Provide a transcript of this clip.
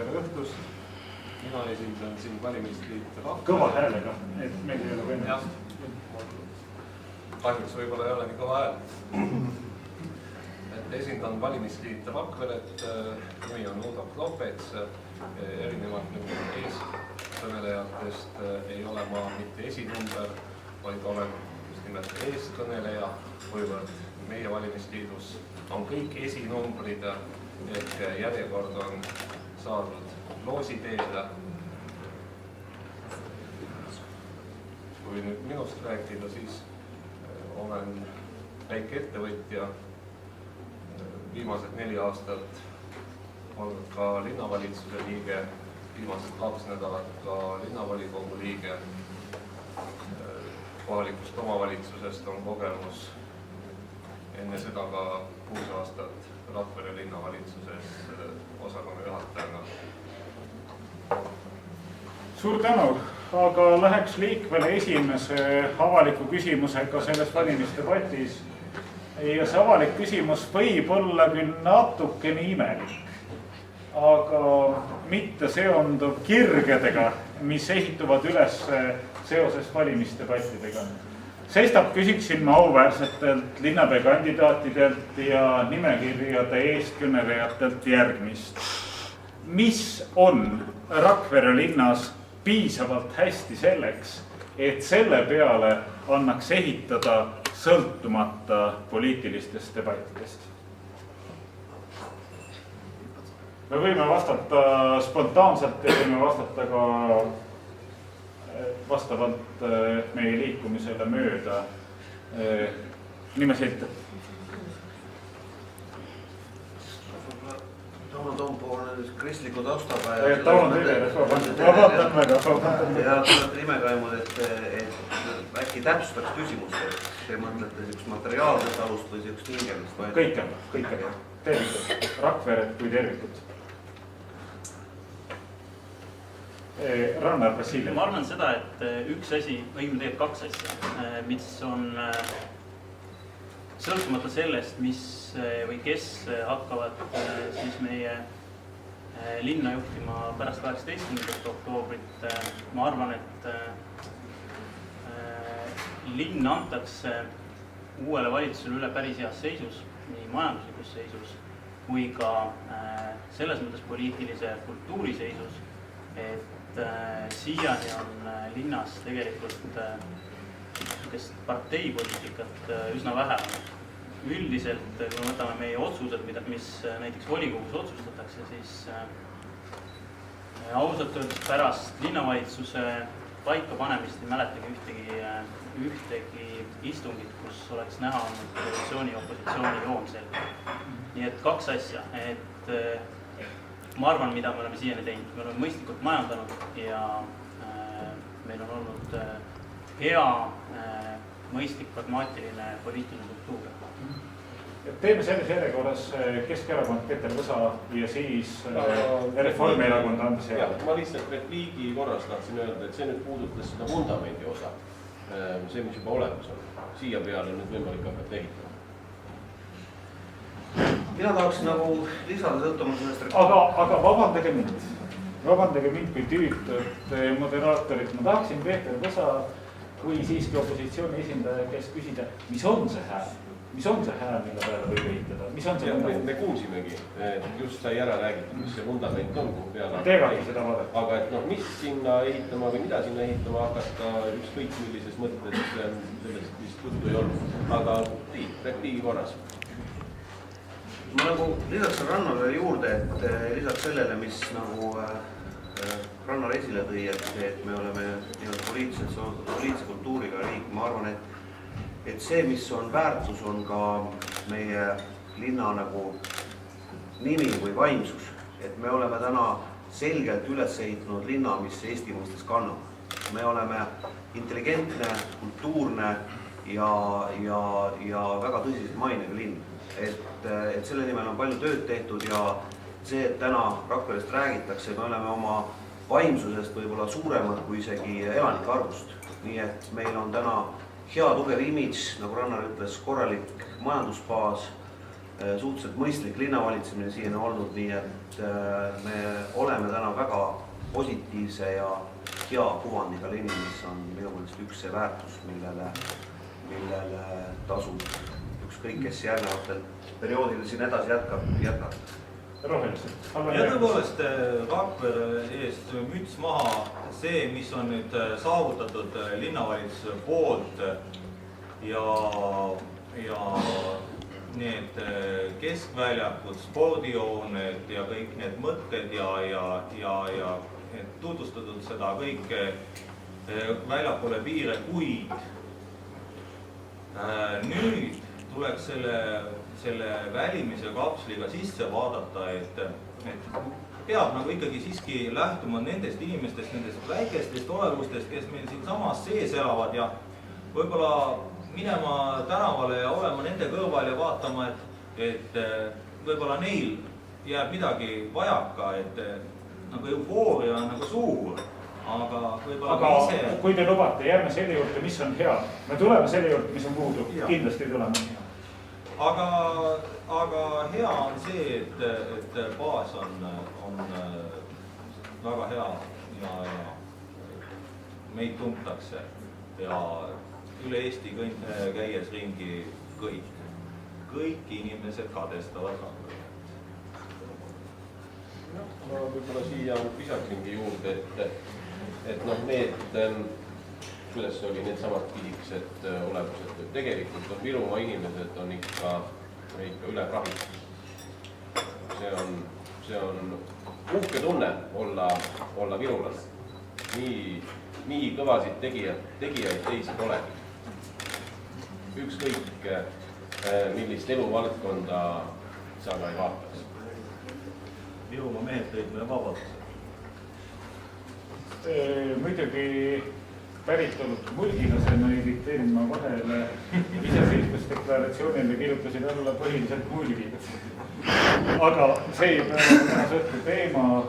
tere õhtust. Mina esindan siin valimisliit Rakvere. Kõva häälega, et meil ei ole võimalik. Kahjuks võib-olla ei ole nii kõva hääl. Esindan valimisliit Rakveret, nimi on Udo Klopets. Erinevalt eeskõnelejatest ei ole ma mitte esinumber, vaid olen just nimelt eeskõneleja, kuivõrd meie valimisliidus on kõik esinumbrid ehk järjekord on saadud loositeele. Kui nüüd minust rääkida, siis olen väike ettevõtja, viimased 4 aastat olnud ka linnavalitsuse liige, viimased 2 nädalat ka linnavolikogu liige. Kohalikust omavalitsusest on kogemus, enne seda ka 6 aastat Rakvere linnavalitsuses osakonna juhatajana. Suur tänu, aga läheks liikvele esimese avaliku küsimusega selles valimisdebatis. Ja see avalik küsimus võib olla küll natukene imelik, aga mitte seonduv kirgedega, mis ehituvad üles seoses valimisdebattidega. Sestap küsiksin ma auväärsetelt linnapeakandidaatidelt ja nimekirjade eeskõnelejatelt järgmist. Mis on Rakvere linnas piisavalt hästi selleks, et selle peale annaks ehitada sõltumata poliitilistest debattidest? Me võime vastata spontaanselt ja võime vastata ka vastavalt meie liikumisele mööda nimeselt. Tauno Toompo on kristliku taustaga ja Tauno teile, vabandan väga. Ja tulete nimekaimud, et äkki täpsustaks küsimust, et te mõtlete sellist materiaalset alust või sellist hingelist? Kõike. Tervikut, Rakveret kui tervikut. Rannar Vasiljev. Ma arvan seda, et üks asi, õigemini tegelikult 2 asja, mis on sõltumata sellest, mis või kes hakkavad siis meie linna juhtima pärast 18. oktoobrit. Ma arvan, et linn antakse uuele valitsusele üle päris heas seisus, nii majanduslikus seisus kui ka selles mõttes poliitilise kultuuri seisus, et siiani on linnas tegelikult parteipoliitikat üsna vähe. Üldiselt, kui me võtame meie otsused, mis näiteks volikogus otsustatakse, siis ausalt öeldes pärast linnavalitsuse paika panemist ei mäletagi ühtegi istungit, kus oleks näha olnud koalitsiooni ja opositsiooni joon selge. Nii et 2 asja, et ma arvan, mida me oleme siiani teinud. Me oleme mõistlikult majandanud ja meil on olnud hea, mõistlik, pragmaatiline poliitiline kultuur. Teeme selles järjekorras Keskerakond, Peeter Võsa ja siis Reformierakond Andres Järve. Ma lihtsalt repliigi korras tahtsin öelda, et see nüüd puudutas seda vundamendi osa. See, mis juba olemas on. Siia peale nüüd võimalik hakata ehitama. Mina tahaksin nagu lisada sõltuma sellest... Aga vabandage mind kui tüütut moderaatorit. Ma tahaksin Peeter Võsa kui siiski opositsiooni esindaja, kes küsida, mis on see hääl? Mis on see hääl, mille peale võib ehitada? Mis on see vundament? Me kuulsimegi, just sai ära räägitud, mis see vundament on, kuhu peale. Teevadki seda vaadata. Aga et mis sinna ehitama või mida sinna ehitama hakata, ükskõik millises mõttes sellest vist juttu ei olnud. Aga repliigi korras. Ma nagu lisaks Rannale juurde, et lisaks sellele, mis nagu Rannar esile tõi, et me oleme poliitilise kultuuriga riik, ma arvan, et see, mis on väärtus, on ka meie linna nagu nimi või vaimsus. Et me oleme täna selgelt üles ehitanud linna, mis Eesti mõistes kannab. Me oleme intelligentne, kultuurne ja väga tõsiselt mainega linn. Et selle nimel on palju tööd tehtud ja see, et täna Rakverest räägitakse, me oleme oma vaimsusest võib-olla suuremad kui isegi elanike arvust. Nii et meil on täna hea tugev imidž, nagu Rannar ütles, korralik majandusbaas, suhteliselt mõistlik linnavalitsemine siiani olnud, nii et me oleme täna väga positiivse ja hea kuvandiga linn, mis on minu meelest üks see väärtus, millele tasub ükskõik, kes järgnevatel perioodil siin edasi jätkab. Rohelised. ja tõepoolest Rakvere eest müts maha, see, mis on nüüd saavutatud linnavalitsuse poolt ja need keskväljakud, spordihooned ja kõik need mõtted ja tutvustatud seda kõike väljapoole piire, kuid nüüd tuleks selle välimise kapsliga sisse vaadata, et peab nagu ikkagi siiski lähtuma nendest inimestest, nendest väikestest olevustest, kes meil siinsamas sees elavad ja võib-olla minema tänavale ja olema nende kõrval ja vaatama, et võib-olla neil jääb midagi vajaka, et nagu eufooria on nagu suur, aga võib-olla ise... kui te lubate, jääme selle juurde, mis on hea. Me tuleme selle juurde, mis on puudu. Kindlasti tuleme. Aga hea on see, et baas on väga hea ja meid tuntakse ja üle Eesti käies ringi kõik inimesed kadestavad Rakveret. Ma võib-olla siia lisaksingi juurde, et noh, need, kuidas see oli, need samad pisikesed olevused, et tegelikult on Virumaa inimesed on ikka üle krahi. See on uhke tunne olla virulane. Nii kõvasid tegijaid teisi polegi. Ükskõik, millist eluvaldkonda sa ka ei vaataks. Virumaa mehed tõid meile vabaduse. Muidugi päritolud mulgilasena editeerin ma vahele iseseisvusdeklaratsioonile kirjutasin alla põhiliselt mulgid. Aga see ei päeva sõhtu teema.